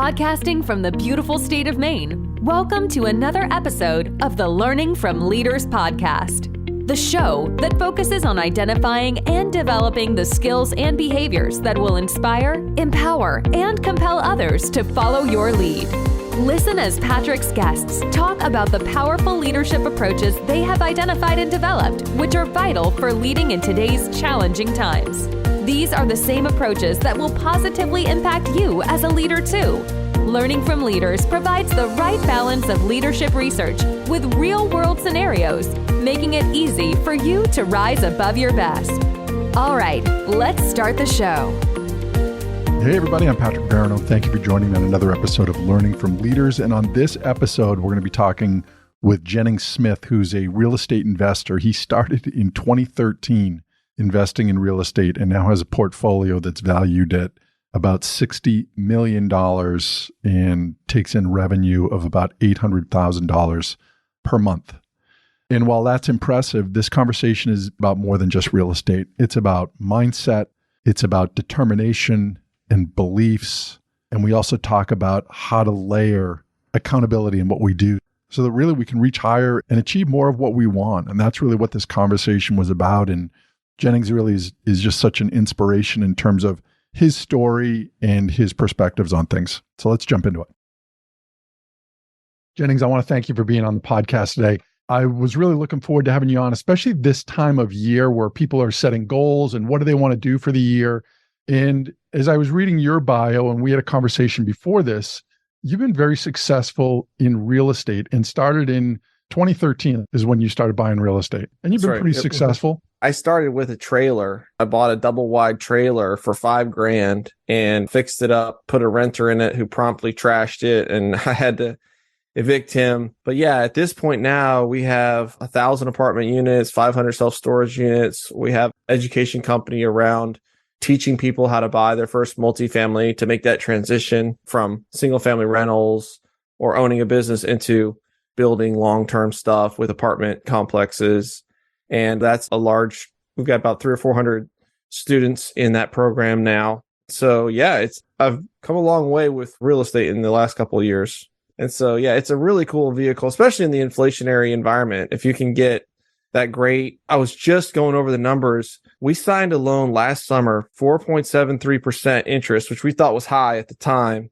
Broadcasting from the beautiful state of Maine, welcome to another episode of the Learning from Leaders podcast, the show that focuses on identifying and developing the skills and behaviors that will inspire, empower, and compel others to follow your lead. Listen as Patrick's guests talk about the powerful leadership approaches they have identified and developed, which are vital for leading in today's challenging times. These are the same approaches that will positively impact you as a leader too. Learning from Leaders provides the right balance of leadership research with real-world scenarios, making it easy for you to rise above your best. All right, let's start the show. Hey everybody, I'm Patrick Barano. Thank you for joining me on another episode of Learning from Leaders. And on this episode, we're going to be talking with Jennings Smith, who's a real estate investor. He started in 2013 investing in real estate and now has a portfolio that's valued at about $60 million and takes in revenue of about $800,000 per month. And while that's impressive, this conversation is about more than just real estate. It's about mindset, it's about determination and beliefs. And we also talk about how to layer accountability in what we do so that really we can reach higher and achieve more of what we want. And that's really what this conversation was about. And Jennings really is just such an inspiration in terms of his story and his perspectives on things. So let's jump into it. Jennings, I want to thank you for being on the podcast today. I was really looking forward to having you on, especially this time of year where people are setting goals and what do they want to do for the year. And as I was reading your bio, and we had a conversation before this, you've been very successful in real estate and started in 2013 is when you started buying real estate. And you've been pretty successful. I started with a trailer. I bought a double wide trailer for $5,000 and fixed it up, put a renter in it who promptly trashed it, and I had to evict him. But yeah, at this point now, we have 1,000 apartment units, 500 self-storage units. We have education company around teaching people how to buy their first multifamily to make that transition from single family rentals or owning a business into building long-term stuff with apartment complexes. And that's we've got about 300 or 400 students in that program now. So yeah, I've come a long way with real estate in the last couple of years. And so yeah, it's a really cool vehicle, especially in the inflationary environment. If you can get that great, I was just going over the numbers. We signed a loan last summer, 4.73% interest, which we thought was high at the time,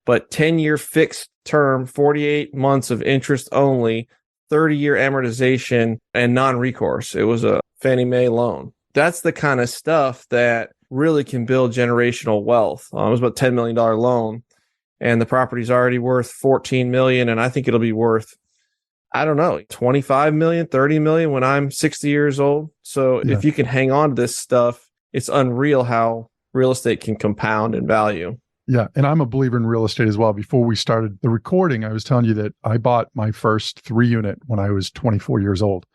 but 10-year fixed term, 48 months of interest only, 30-year amortization, and non-recourse. It was a Fannie Mae loan. That's the kind of stuff that really can build generational wealth. It was about a $10 million loan, and the property's already worth $14 million, and I think it'll be worth, I don't know, 25 million, 30 million when I'm 60 years old. So if you can hang on to this stuff, it's unreal how real estate can compound in value. Yeah. And I'm a believer in real estate as well. Before we started the recording, I was telling you that I bought my first 3-unit when I was 24 years old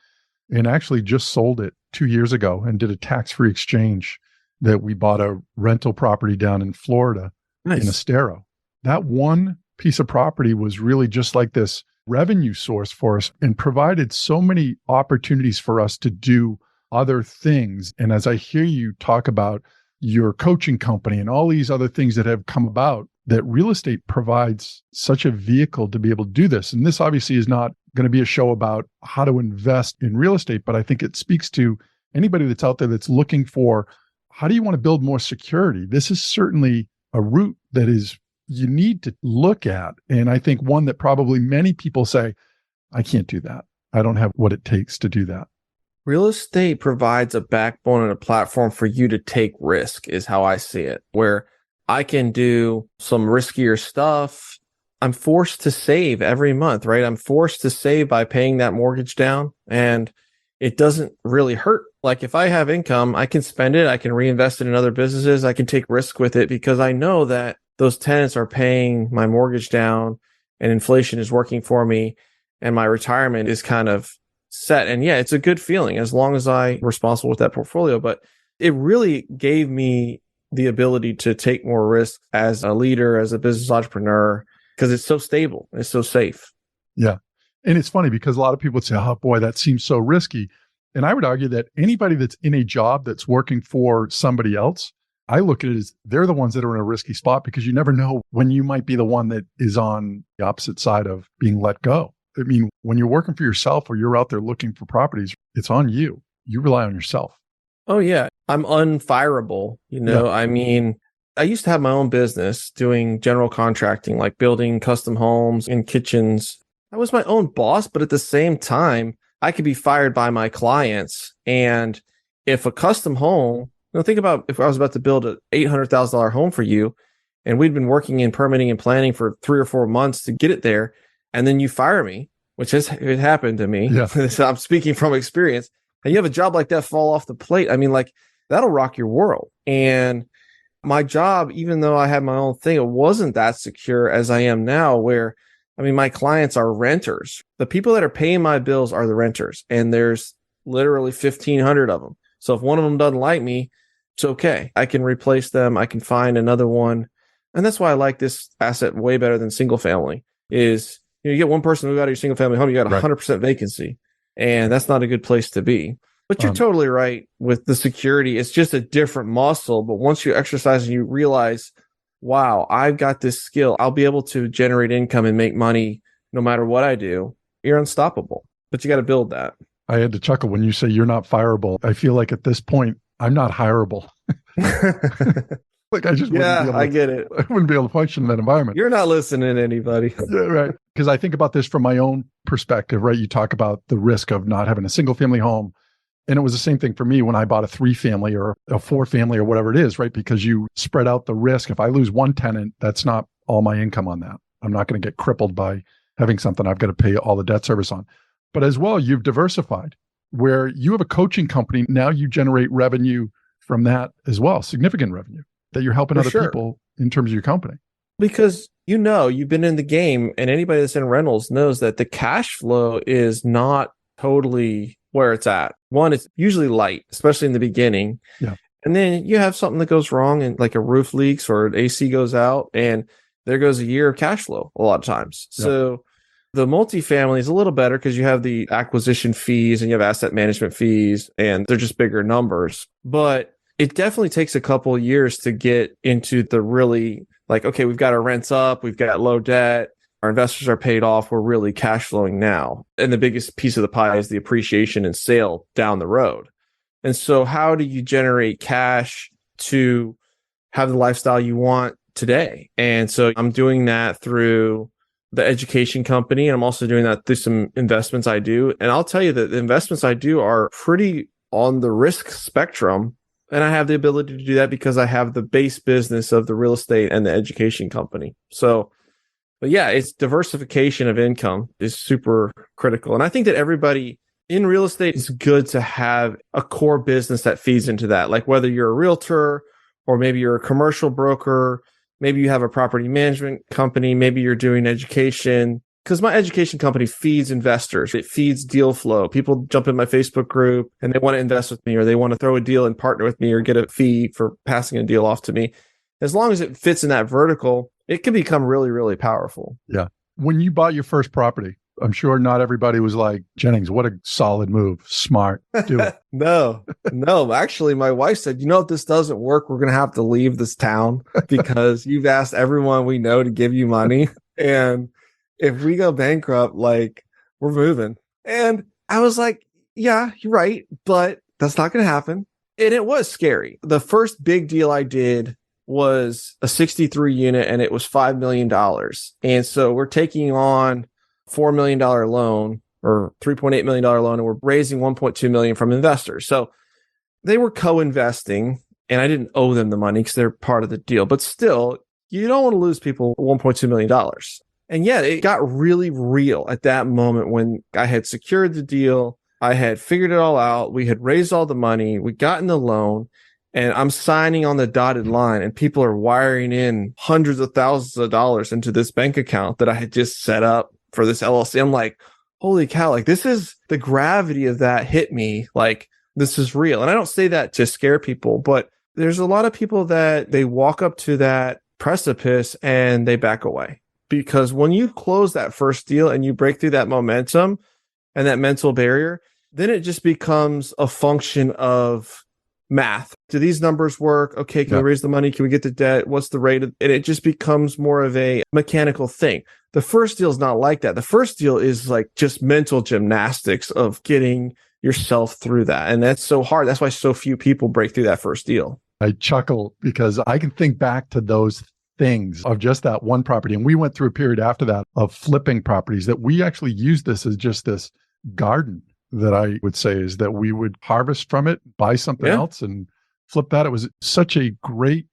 and actually just sold it 2 years ago and did a tax-free exchange that we bought a rental property down in Florida in Estero. That one piece of property was really just like this revenue source for us and provided so many opportunities for us to do other things. And as I hear you talk about your coaching company and all these other things that have come about, that real estate provides such a vehicle to be able to do this. And this obviously is not going to be a show about how to invest in real estate, but I think it speaks to anybody that's out there that's looking for, how do you want to build more security? This is certainly a route that you need to look at. And I think one that probably many people say, I can't do that. I don't have what it takes to do that. Real estate provides a backbone and a platform for you to take risk, is how I see it, where I can do some riskier stuff. I'm forced to save every month, right? I'm forced to save by paying that mortgage down, and it doesn't really hurt. Like if I have income, I can spend it. I can reinvest it in other businesses. I can take risk with it because I know that those tenants are paying my mortgage down and inflation is working for me and my retirement is kind of set. And yeah, it's a good feeling as long as I'm responsible with that portfolio. But it really gave me the ability to take more risks as a leader, as a business entrepreneur, because it's so stable. It's so safe. Yeah. And it's funny because a lot of people would say, oh boy, that seems so risky. And I would argue that anybody that's in a job that's working for somebody else I look at it as they're the ones that are in a risky spot because you never know when you might be the one that is on the opposite side of being let go. I mean, when you're working for yourself or you're out there looking for properties, it's on you. You rely on yourself. Oh, yeah. I'm unfireable. I mean, I used to have my own business doing general contracting, like building custom homes and kitchens. I was my own boss, but at the same time, I could be fired by my clients. And if a custom home, think about if I was about to build an $800,000 home for you, and we'd been working in permitting and planning for 3 or 4 months to get it there, and then you fire me, which it happened to me. Yeah. So I'm speaking from experience. And you have a job like that fall off the plate. I mean, like, that'll rock your world. And my job, even though I had my own thing, it wasn't that secure as I am now, where, I mean, my clients are renters. The people that are paying my bills are the renters. And there's literally 1,500 of them. So if one of them doesn't like me, it's okay. I can replace them. I can find another one. And that's why I like this asset way better than single family is, you get one person who got your single family home, you got 100% vacancy. And that's not a good place to be. But you're totally right with the security. It's just a different muscle. But once you exercise and you realize, wow, I've got this skill, I'll be able to generate income and make money no matter what I do, you're unstoppable. But you got to build that. I had to chuckle when you say you're not fireable. I feel like at this point, I'm not hireable. Like I just I get it. I wouldn't be able to function in that environment. You're not listening to anybody. Yeah, right. Because I think about this from my own perspective, right? You talk about the risk of not having a single family home. And it was the same thing for me when I bought a 3-family or a 4-family or whatever it is, right? Because you spread out the risk. If I lose one tenant, that's not all my income on that. I'm not going to get crippled by having something I've got to pay all the debt service on. But as well, you've diversified where you have a coaching company. Now you generate revenue from that as well, significant revenue that you're helping other people in terms of your company. Because you've been in the game, and anybody that's in rentals knows that the cash flow is not totally where it's at. One, it's usually light, especially in the beginning. Yeah. And then you have something that goes wrong and like a roof leaks or an AC goes out, and there goes a year of cash flow a lot of times. Yeah. So the multifamily is a little better because you have the acquisition fees and you have asset management fees, and they're just bigger numbers. But it definitely takes a couple of years to get into the really like, okay, we've got our rents up, we've got low debt, our investors are paid off, we're really cash flowing now. And the biggest piece of the pie is the appreciation and sale down the road. And so how do you generate cash to have the lifestyle you want today? And so I'm doing that through the education company. And I'm also doing that through some investments I do. And I'll tell you that the investments I do are pretty on the risk spectrum. And I have the ability to do that because I have the base business of the real estate and the education company. So, but yeah, it's diversification of income is super critical. And I think that everybody in real estate is good to have a core business that feeds into that. Like whether you're a realtor or maybe you're a commercial broker, maybe you have a property management company, maybe you're doing education. Because my education company feeds investors. It feeds deal flow. People jump in my Facebook group and they want to invest with me, or they want to throw a deal and partner with me or get a fee for passing a deal off to me. As long as it fits in that vertical, it can become really, really powerful. Yeah. When you bought your first property, I'm sure not everybody was like, Jennings, what a solid move. Smart. Do it. No. Actually, my wife said, if this doesn't work, we're going to have to leave this town because you've asked everyone we know to give you money. And if we go bankrupt, like, we're moving. And I was like, yeah, you're right, but that's not going to happen. And it was scary. The first big deal I did was a 63 unit and it was $5 million. And so we're taking on $4 million loan or $3.8 million loan, and we're raising $1.2 million from investors. So they were co-investing, and I didn't owe them the money because they're part of the deal. But still, you don't want to lose people $1.2 million. And yet it got really real at that moment when I had secured the deal. I had figured it all out. We had raised all the money. We got in the loan, and I'm signing on the dotted line, and people are wiring in hundreds of thousands of dollars into this bank account that I had just set up for this LLC. I'm like, holy cow, like this is the gravity of that hit me. Like this is real. And I don't say that to scare people, but there's a lot of people that they walk up to that precipice and they back away. Because when you close that first deal and you break through that momentum and that mental barrier, then it just becomes a function of math. Do these numbers work? Okay, can we raise the money? Can we get the debt? What's the rate? And it just becomes more of a mechanical thing. The first deal is not like that. The first deal is like just mental gymnastics of getting yourself through that. And that's so hard. That's why so few people break through that first deal. I chuckle because I can think back to those things of just that one property. And we went through a period after that of flipping properties that we actually used this as just this garden that I would say is that we would harvest from it, buy something else and flip that. It was such a great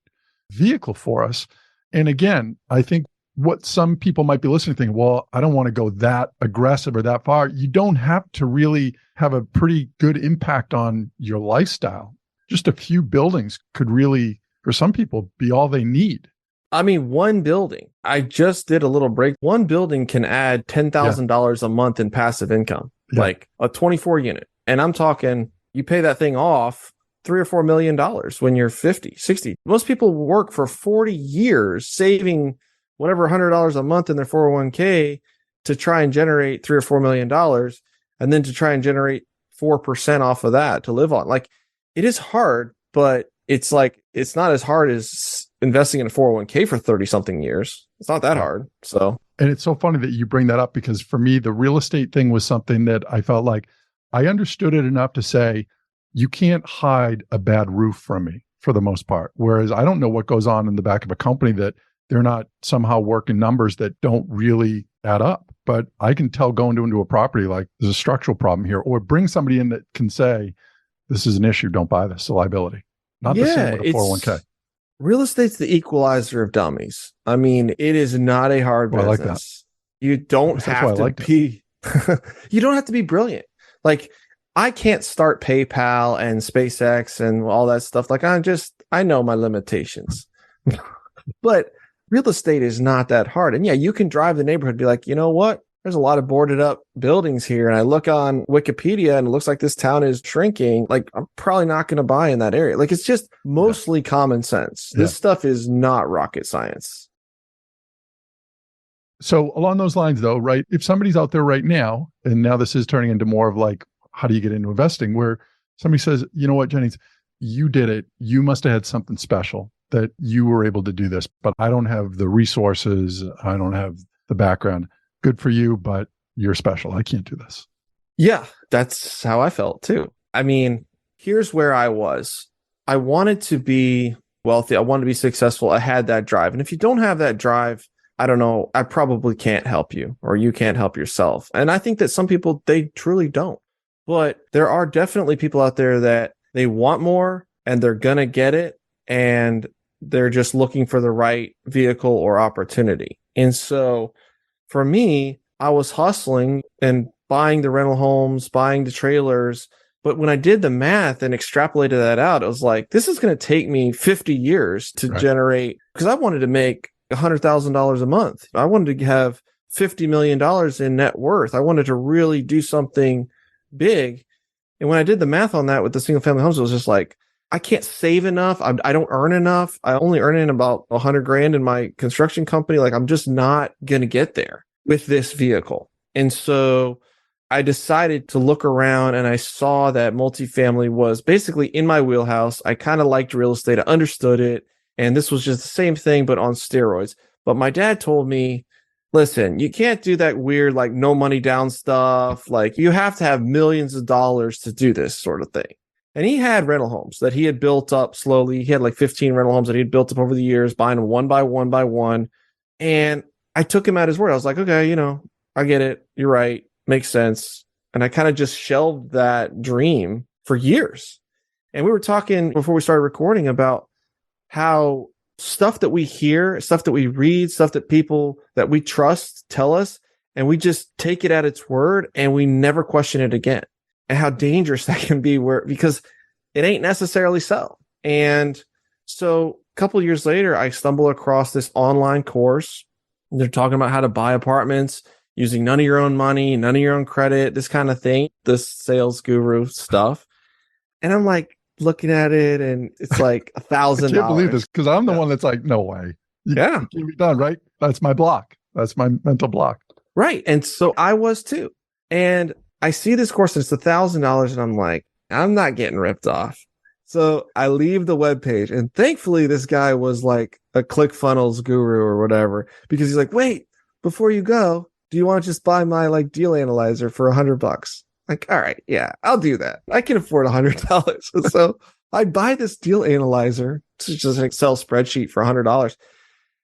vehicle for us. And again, I think what some people might be listening thinking, well, I don't want to go that aggressive or that far. You don't have to really have a pretty good impact on your lifestyle. Just a few buildings could really, for some people, be all they need. I mean, one building, I just did a little break. One building can add $10,000 a month in passive income, like a 24 unit. And I'm talking, you pay that thing off $3 or $4 million when you're 50, 60. Most people work for 40 years saving whatever $100 a month in their 401k to try and generate $3 or $4 million, and then to try and generate 4% off of that to live on. Like, it is hard, but it's not as hard as investing in a 401k for 30 something years. It's not that hard. So, and it's so funny that you bring that up, because for me, the real estate thing was something that I felt like I understood it enough to say, you can't hide a bad roof from me for the most part. Whereas I don't know what goes on in the back of a company that they're not somehow working numbers that don't really add up. But I can tell going into a property, like, there's a structural problem here, or bring somebody in that can say, this is an issue, don't buy this, a liability. Not the same with a 401k. Real estate's the equalizer of dummies. I mean, it is not a hard business. I like that. You don't have to be, you don't have to be brilliant. Like, I can't start PayPal and SpaceX and all that stuff. Like, I know my limitations. But real estate is not that hard. And yeah, you can drive the neighborhood and be like, you know what? There's a lot of boarded up buildings here. And I look on Wikipedia and it looks like this town is shrinking. Like, I'm probably not going to buy in that area. Like, it's just mostly common sense. This stuff is not rocket science. So along those lines though, right? If somebody's out there right now, and now this is turning into more of like, how do you get into investing, where somebody says, you know what, Jennings, you did it. You must have had something special that you were able to do this, but I don't have the resources. I don't have the background. Good for you, but you're special. I can't do this. Yeah, that's how I felt too. I mean, here's where I was. I wanted to be wealthy. I wanted to be successful. I had that drive. And if you don't have that drive, I don't know, I probably can't help you, or you can't help yourself. And I think that some people, they truly don't. But there are definitely people out there that they want more and they're going to get it. And they're just looking for the right vehicle or opportunity. And so for me, I was hustling and buying the rental homes, buying the trailers. But when I did the math and extrapolated that out, I was like, this is going to take me 50 years to generate, because I wanted to make $100,000 a month. I wanted to have $50 million in net worth. I wanted to really do something big. And when I did the math on that with the single family homes, it was just like, I can't save enough. I don't earn enough. I only earn in about $100,000 in my construction company. Like, I'm just not going to get there with this vehicle. And so I decided to look around, and I saw that multifamily was basically in my wheelhouse. I kind of liked real estate. I understood it. And this was just the same thing, but on steroids. But my dad told me, listen, you can't do that weird, like, no money down stuff. Like, you have to have millions of dollars to do this sort of thing. And he had rental homes that he had built up slowly. He had like 15 rental homes that he'd built up over the years, buying them one by one by one. And I took him at his word. I was like, okay, you know, I get it. You're right. Makes sense. And I kind of just shelved that dream for years. And we were talking before we started recording about how stuff that we hear, stuff that we read, stuff that people that we trust tell us, and we just take it at its word and we never question it again. And how dangerous that can be, because it ain't necessarily so. And so a couple of years later, I stumble across this online course. They're talking about how to buy apartments using none of your own money, none of your own credit, this kind of thing, this sales guru stuff. And I'm like looking at it, and it's like $1,000. I can't believe this, because I'm the one that's like, no way. It can't be done, right? That's my block. That's my mental block. Right. And so I was too. And I see this course and it's $1,000, and I'm like, I'm not getting ripped off. So I leave the webpage, and thankfully this guy was like a ClickFunnels guru or whatever, because he's like, wait, before you go, do you want to just buy my like deal analyzer for $100? Like, all right, yeah, I'll do that. I can afford $100. So I buy this deal analyzer. It's just an Excel spreadsheet for $100.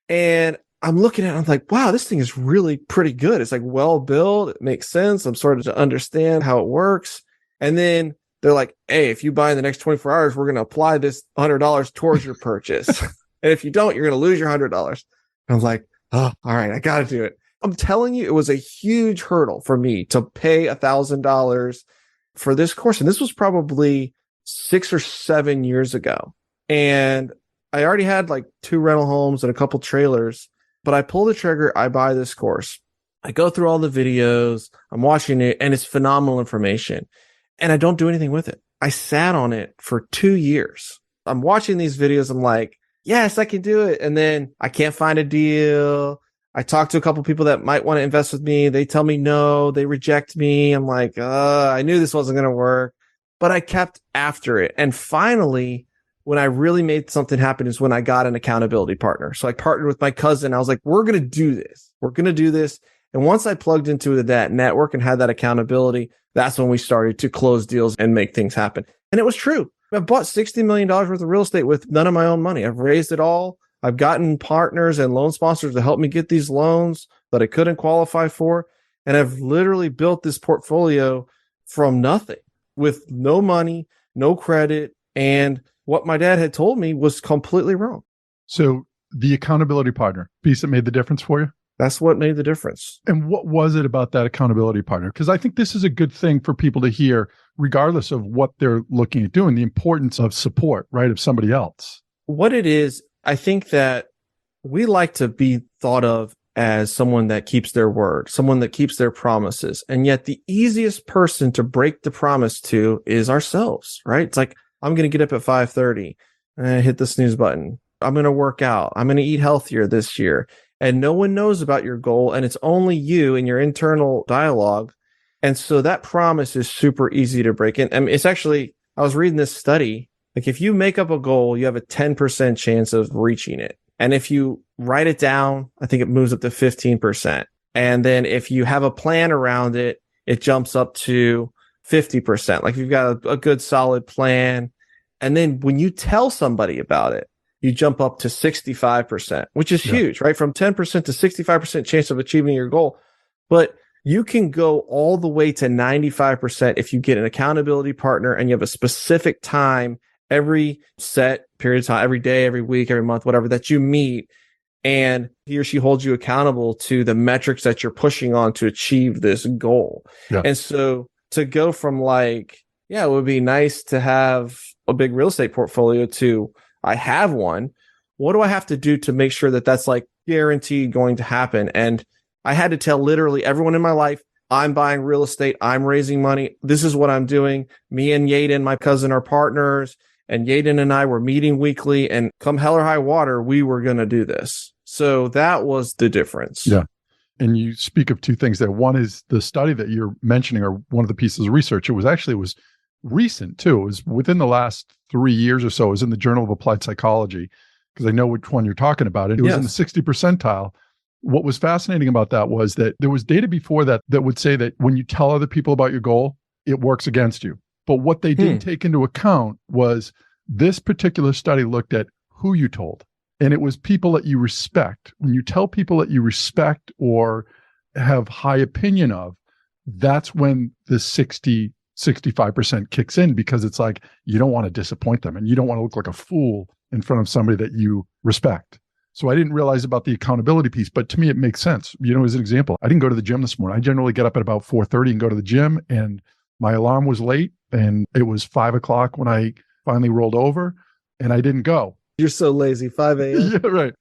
And I'm looking at it, I'm like, wow, this thing is really pretty good. It's like well built. It makes sense. I'm starting to understand how it works. And then they're like, hey, if you buy in the next 24 hours, we're going to apply this $100 towards your purchase. And if you don't, you're going to lose your $100. I was like, oh, all right, I got to do it. I'm telling you, it was a huge hurdle for me to pay $1,000 for this course. And this was probably 6 or 7 years ago. And I already had like 2 rental homes and a couple trailers, but I pull the trigger. I buy this course. I go through all the videos. I'm watching it, and it's phenomenal information. And I don't do anything with it. I sat on it for 2 years. I'm watching these videos. I'm like, yes, I can do it. And then I can't find a deal. I talk to a couple people that might want to invest with me. They tell me no, they reject me. I'm like, I knew this wasn't going to work, but I kept after it. And finally, when I really made something happen is when I got an accountability partner. So I partnered with my cousin. I was like, we're going to do this. We're going to do this. And once I plugged into that network and had that accountability, that's when we started to close deals and make things happen. And it was true. I've bought $60 million worth of real estate with none of my own money. I've raised it all. I've gotten partners and loan sponsors to help me get these loans that I couldn't qualify for. And I've literally built this portfolio from nothing with no money, no credit. And what my dad had told me was completely wrong. So the accountability partner piece that made the difference for you? That's what made the difference. And what was it about that accountability partner? Because I think this is a good thing for people to hear, regardless of what they're looking at doing, the importance of support, right, of somebody else. What it is, I think that we like to be thought of as someone that keeps their word, someone that keeps their promises. And yet the easiest person to break the promise to is ourselves, right? It's like, I'm going to get up at 5:30 and hit the snooze button. I'm going to work out. I'm going to eat healthier this year. And no one knows about your goal. And it's only you and your internal dialogue. And so that promise is super easy to break in. I mean, it's actually, I was reading this study. Like if you make up a goal, you have a 10% chance of reaching it. And if you write it down, I think it moves up to 15%. And then if you have a plan around it, it jumps up to 50%. Like if you've got a good solid plan. And then when you tell somebody about it, you jump up to 65%, which is huge, right? From 10% to 65% chance of achieving your goal. But you can go all the way to 95% if you get an accountability partner and you have a specific time every set period of time, every day, every week, every month, whatever, that you meet, and he or she holds you accountable to the metrics that you're pushing on to achieve this goal. Yeah. And so to go from like, yeah, it would be nice to have a big real estate portfolio to I have one. What do I have to do to make sure that that's like guaranteed going to happen? And I had to tell literally everyone in my life, I'm buying real estate. I'm raising money. This is what I'm doing. Me and Yaden, my cousin, are partners. And Yaden and I were meeting weekly. And come hell or high water, we were going to do this. So that was the difference. Yeah. And you speak of two things there. One is the study that you're mentioning, or one of the pieces of research. It was recent too. It was within the last 3 years or so. It was in the Journal of Applied Psychology, because I know which one you're talking about. It was in the 60 percentile. What was fascinating about that was that there was data before that would say that when you tell other people about your goal, it works against you. But what they didn't take into account was this particular study looked at who you told. And it was people that you respect. When you tell people that you respect or have high opinion of, that's when the 65% kicks in, because it's like, you don't want to disappoint them and you don't want to look like a fool in front of somebody that you respect. So I didn't realize about the accountability piece, but to me, it makes sense. You know, as an example, I didn't go to the gym this morning. I generally get up at about 4:30 and go to the gym, and my alarm was late and it was 5 o'clock when I finally rolled over and I didn't go. You're so lazy, 5 a.m. Yeah, right.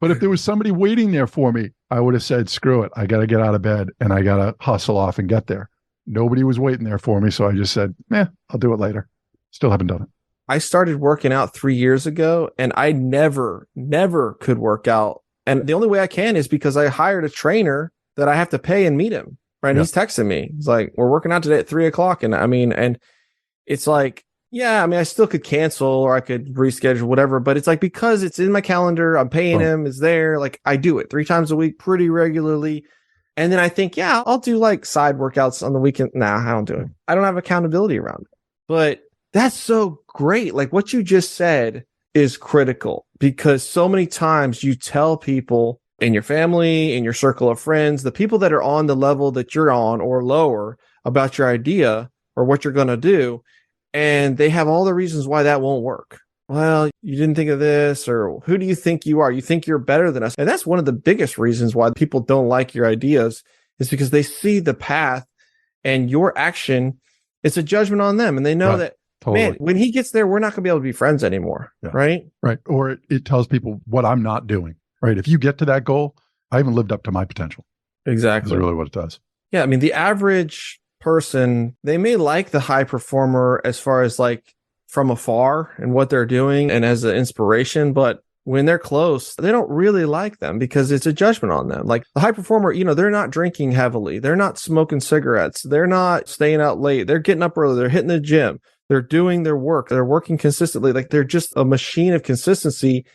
But if there was somebody waiting there for me, I would have said, screw it. I got to get out of bed and I got to hustle off and get there. Nobody was waiting there for me. So I just said, I'll do it later. Still haven't done it. I started working out 3 years ago and I never could work out. And the only way I can is because I hired a trainer that I have to pay and meet him. Right. And he's texting me. He's like, we're working out today at 3 o'clock. And I mean, and it's like, Yeah, I mean, I still could cancel or I could reschedule, whatever, but it's like because it's in my calendar, I'm paying him, is there, like I do it 3 times a week pretty regularly. And then I think, yeah, I'll do like side workouts on the weekend. Nah, I don't do it. I don't have accountability around it. But that's so great. Like what you just said is critical because so many times you tell people in your family, in your circle of friends, the people that are on the level that you're on or lower about your idea or what you're going to do. And they have all the reasons why that won't work. Well, you didn't think of this, or who do you think you are? You think you're better than us. And that's one of the biggest reasons why people don't like your ideas is because they see the path and your action. It's a judgment on them. And they know that, man, when he gets there, we're not going to be able to be friends anymore. Yeah. Right. Right. Or it tells people what I'm not doing. Right. If you get to that goal, I haven't lived up to my potential. Exactly. That's really what it does. Yeah. I mean, the average person, they may like the high performer as far as like from afar and what they're doing and as an inspiration, but when they're close, they don't really like them because it's a judgment on them. Like the high performer, they're not drinking heavily. They're not smoking cigarettes. They're not staying out late. They're getting up early. They're hitting the gym. They're doing their work. They're working consistently. Like they're just a machine of consistency,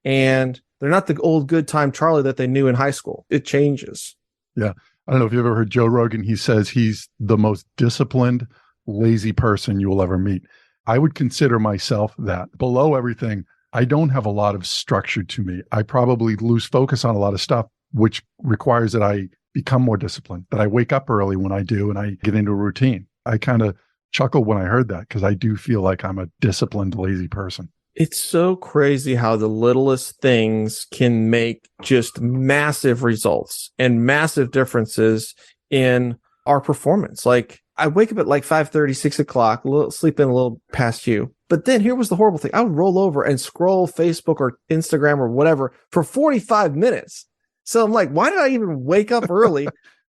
and they're not the old good time Charlie that they knew in high school. It changes. Yeah. I don't know if you've ever heard Joe Rogan. He says he's the most disciplined, lazy person you will ever meet. I would consider myself that. Below everything, I don't have a lot of structure to me. I probably lose focus on a lot of stuff, which requires that I become more disciplined, that I wake up early when I do and I get into a routine. I kind of chuckled when I heard that because I do feel like I'm a disciplined, lazy person. It's so crazy how the littlest things can make just massive results and massive differences in our performance. Like I wake up at like 5:30, 6 o'clock, sleep in a little past you. But then here was the horrible thing. I would roll over and scroll Facebook or Instagram or whatever for 45 minutes. So I'm like, why did I even wake up early?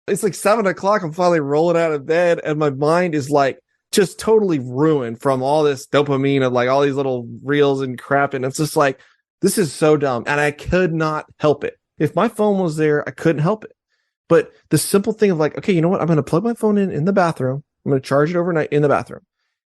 It's like 7 o'clock. I'm finally rolling out of bed and my mind is like, just totally ruined from all this dopamine of like all these little reels and crap. And it's just like, this is so dumb. And I could not help it. If my phone was there, I couldn't help it. But the simple thing of like, okay, you know what? I'm going to plug my phone in the bathroom. I'm going to charge it overnight in the bathroom.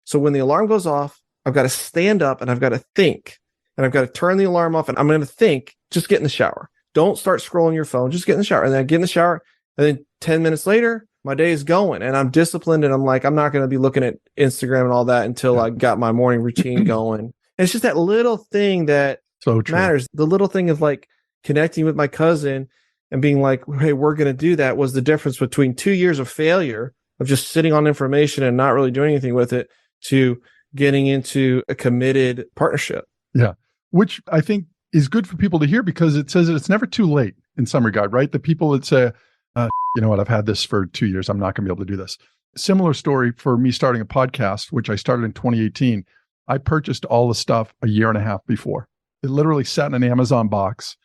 So when the alarm goes off, I've got to stand up and I've got to think and I've got to turn the alarm off and I'm going to think, just get in the shower. Don't start scrolling your phone. Just get in the shower. And then I get in the shower and then 10 minutes later, my day is going and I'm disciplined and I'm like, I'm not going to be looking at Instagram and all that until I got my morning routine going. And it's just that little thing that matters. The little thing of like connecting with my cousin and being like, hey, we're going to do that was the difference between 2 years of failure of just sitting on information and not really doing anything with it to getting into a committed partnership. Yeah. Which I think is good for people to hear because it says that it's never too late in some regard, right? The people that say, you know what, I've had this for 2 years. I'm not going to be able to do this. Similar story for me starting a podcast, which I started in 2018. I purchased all the stuff a year and a half before. It literally sat in an Amazon box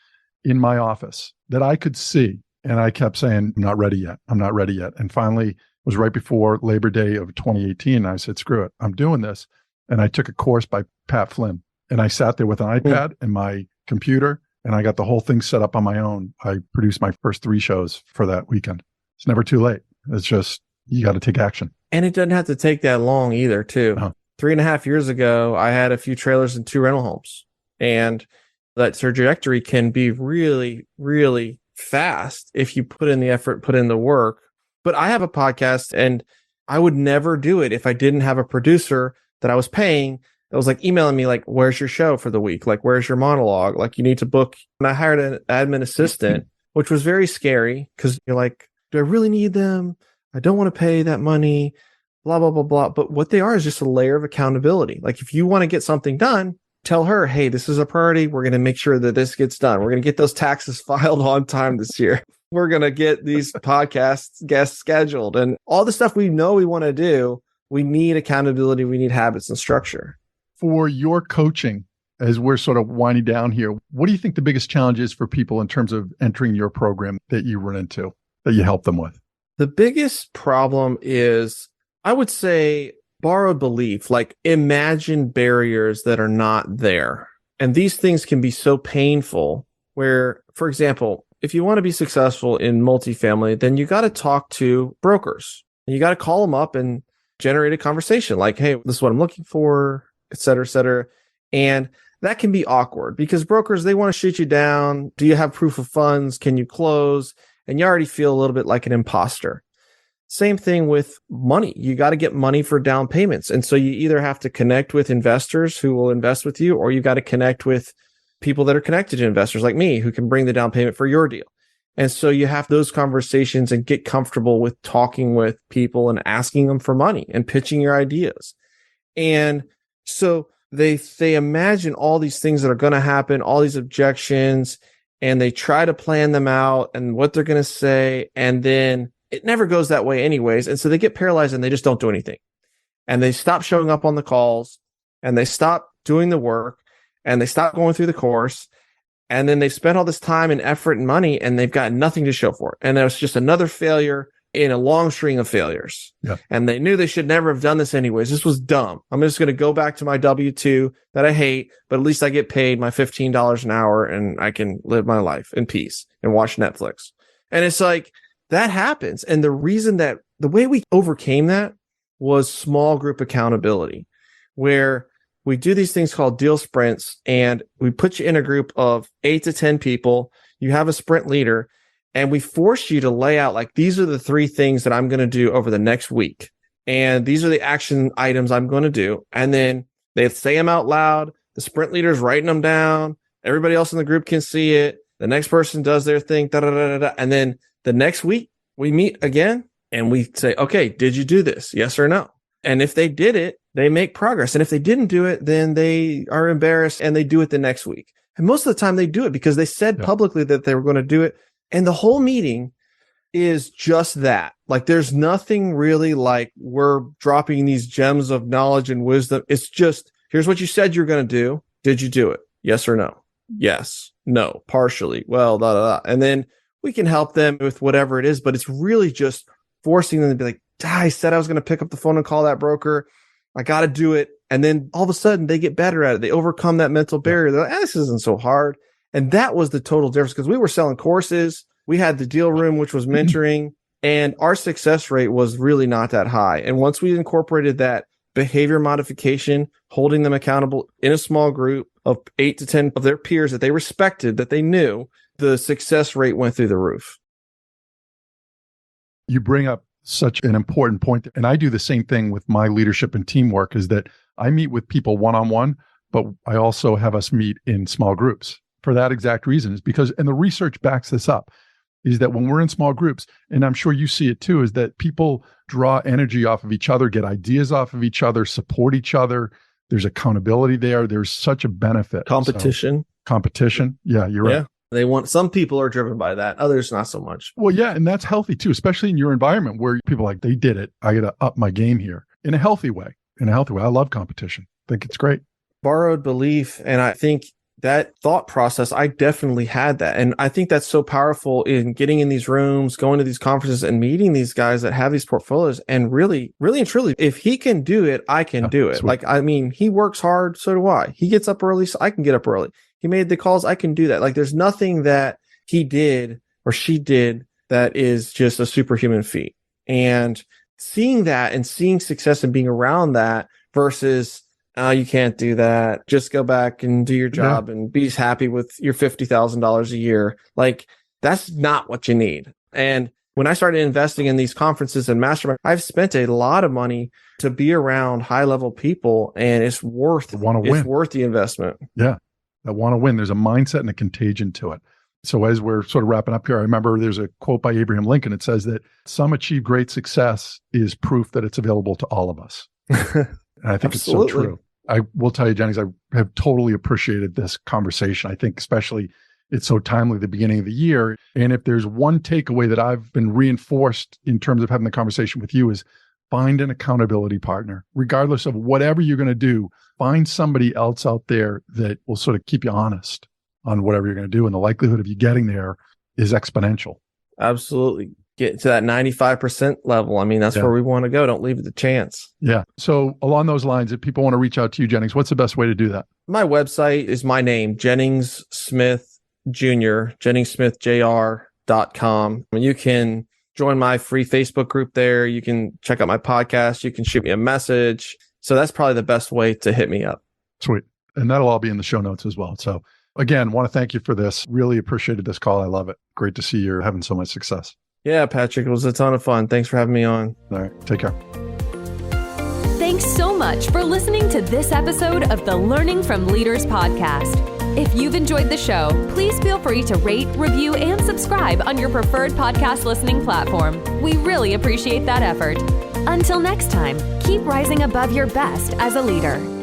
in my office that I could see. And I kept saying, I'm not ready yet. I'm not ready yet. And finally, it was right before Labor Day of 2018. And I said, screw it. I'm doing this. And I took a course by Pat Flynn. And I sat there with an iPad and my computer. And I got the whole thing set up on my own. I produced my first 3 shows for that weekend. It's never too late. It's just, you got to take action. And it doesn't have to take that long either, too. No. 3.5 years ago, I had a few trailers and 2 rental homes. And that trajectory can be really, really fast if you put in the effort, put in the work. But I have a podcast and I would never do it if I didn't have a producer that I was paying that was like emailing me like, where's your show for the week? Like, where's your monologue? Like, you need to book. And I hired an admin assistant, which was very scary because you're like, do I really need them? I don't want to pay that money, blah, blah, blah, blah. But what they are is just a layer of accountability. Like, if you want to get something done, tell her, hey, this is a priority. We're going to make sure that this gets done. We're going to get those taxes filed on time this year. We're going to get these podcast guests scheduled and all the stuff we know we want to do. We need accountability. We need habits and structure. For your coaching, as we're sort of winding down here, what do you think the biggest challenge is for people in terms of entering your program that you run into, that you help them with? The biggest problem is, I would say, borrowed belief, like imagine barriers that are not there. And these things can be so painful where, for example, if you want to be successful in multifamily, then you got to talk to brokers. And you got to call them up and generate a conversation like, hey, this is what I'm looking for. et cetera, et cetera. And that can be awkward because brokers, they want to shoot you down. Do you have proof of funds? Can you close? And you already feel a little bit like an imposter. Same thing with money. You got to get money for down payments. And so you either have to connect with investors who will invest with you, or you got to connect with people that are connected to investors like me who can bring the down payment for your deal. And so you have those conversations and get comfortable with talking with people and asking them for money and pitching your ideas. And so they imagine all these things that are going to happen, all these objections, and they try to plan them out and what they're going to say. And then it never goes that way anyways. And so they get paralyzed and they just don't do anything. And they stop showing up on the calls and they stop doing the work and they stop going through the course. And then they've spent all this time and effort and money and they've got nothing to show for it. And it was just another failure in a long string of failures. Yeah. And they knew they should never have done this anyways. This was dumb. I'm just going to go back to my W-2 that I hate, but at least I get paid my $15 an hour and I can live my life in peace and watch Netflix. And it's like, that happens. And the reason that the way we overcame that was small group accountability, where we do these things called deal sprints and we put you in a group of 8 to 10 people. You have a sprint leader and we force you to lay out like, these are the 3 things that I'm going to do over the next week. And these are the action items I'm going to do. And then they say them out loud. The sprint leader's writing them down. Everybody else in the group can see it. The next person does their thing. Da, da, da, da, da. And then the next week we meet again and we say, okay, did you do this? Yes or no? And if they did it, they make progress. And if they didn't do it, then they are embarrassed and they do it the next week. And most of the time they do it because they said publicly that they were going to do it. And the whole meeting is just that. Like there's nothing really like we're dropping these gems of knowledge and wisdom. It's just, here's what you said you're going to do. Did you do it? Yes or no? Yes. No. Partially. Well, da, da, da. And then we can help them with whatever it is, but it's really just forcing them to be like, I said I was going to pick up the phone and call that broker. I got to do it. And then all of a sudden they get better at it. They overcome that mental barrier. They're like, this isn't so hard. And that was the total difference because we were selling courses. We had the deal room, which was mentoring, and our success rate was really not that high. And once we incorporated that behavior modification, holding them accountable in a small group of 8 to 10 of their peers that they respected, that they knew, the success rate went through the roof. You bring up such an important point. And I do the same thing with my leadership and teamwork, is that I meet with people one-on-one, but I also have us meet in small groups for that exact reason, is because, and the research backs this up, is that when we're in small groups, and I'm sure you see it too, is that people draw energy off of each other, get ideas off of each other, support each other. There's accountability there. There's such a benefit. Competition. Competition. Yeah, you're right. Yeah. They want, some people are driven by that. Others, not so much. Well, yeah. And that's healthy too, especially in your environment where people are like, they did it. I got to up my game here in a healthy way. In a healthy way. I love competition. I think it's great. Borrowed belief. And I think that thought process, I definitely had that. And I think that's so powerful in getting in these rooms, going to these conferences and meeting these guys that have these portfolios. And really, really and truly, if he can do it, I can do it. Sweet. Like, I mean, he works hard. So do I. He gets up early, so I can get up early. He made the calls. I can do that. Like, there's nothing that he did or she did that is just a superhuman feat. And seeing that and seeing success and being around that versus, oh, you can't do that. Just go back and do your job and be happy with your $50,000 a year. Like, that's not what you need. And when I started investing in these conferences and mastermind, I've spent a lot of money to be around high level people, and it's worth the investment. Yeah. That want to win. There's a mindset and a contagion to it. So as we're sort of wrapping up here, I remember there's a quote by Abraham Lincoln. It says that some achieve great success is proof that it's available to all of us. And I think it's so true. I will tell you, Jennings, I have totally appreciated this conversation. I think especially it's so timely at the beginning of the year. And if there's one takeaway that I've been reinforced in terms of having the conversation with you is find an accountability partner. Regardless of whatever you're going to do, find somebody else out there that will sort of keep you honest on whatever you're going to do. And the likelihood of you getting there is exponential. Absolutely. Get to that 95% level. I mean, that's where we want to go. Don't leave it to chance. Yeah. So along those lines, if people want to reach out to you, Jennings, what's the best way to do that? My website is my name, Jennings Smith Jr., JenningsSmithJR.com. You can join my free Facebook group there. You can check out my podcast. You can shoot me a message. So that's probably the best way to hit me up. Sweet. And that'll all be in the show notes as well. So again, want to thank you for this. Really appreciated this call. I love it. Great to see you're having so much success. Yeah, Patrick, it was a ton of fun. Thanks for having me on. All right. Take care. Thanks so much for listening to this episode of the Learning from Leaders podcast. If you've enjoyed the show, please feel free to rate, review, and subscribe on your preferred podcast listening platform. We really appreciate that effort. Until next time, keep rising above your best as a leader.